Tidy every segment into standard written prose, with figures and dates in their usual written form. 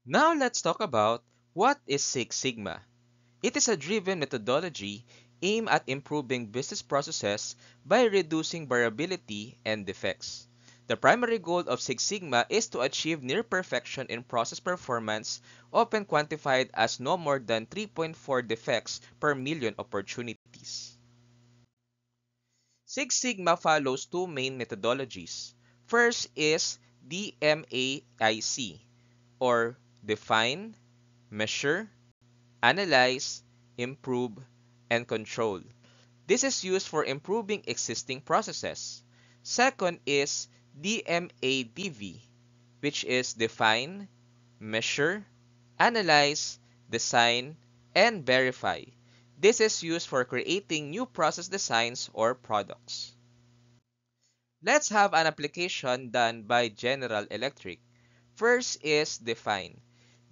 Now let's talk about what is Six Sigma. It is a driven methodology aimed at improving business processes by reducing variability and defects. The primary goal of Six Sigma is to achieve near perfection in process performance, often quantified as no more than 3.4 defects per million opportunities. Six Sigma follows two main methodologies. First is DMAIC, or define, measure, analyze, improve, and control. This is used for improving existing processes. Second is DMADV, which is define, measure, analyze, design, and verify. This is used for creating new process designs or products. Let's have an application done by General Electric. First is define.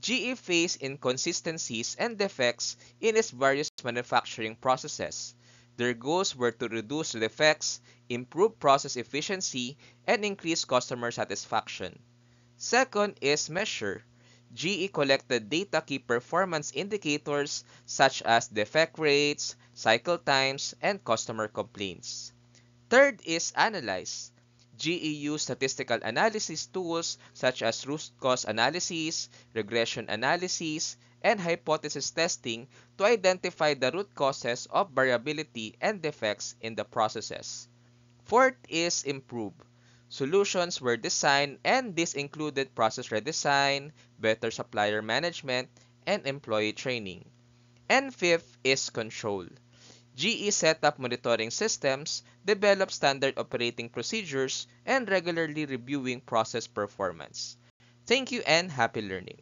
GE faced inconsistencies and defects in its various manufacturing processes. Their goals were to reduce defects, improve process efficiency, and increase customer satisfaction. Second is measure. GE collected data key performance indicators such as defect rates, cycle times, and customer complaints. Third is analyze. GE used statistical analysis tools such as root cause analysis, regression analysis, and hypothesis testing to identify the root causes of variability and defects in the processes. Fourth is improve. Solutions were designed, and this included process redesign, better supplier management, and employee training. And fifth is control. GE set up monitoring systems, developed standard operating procedures, and regularly reviewing process performance. Thank you and happy learning.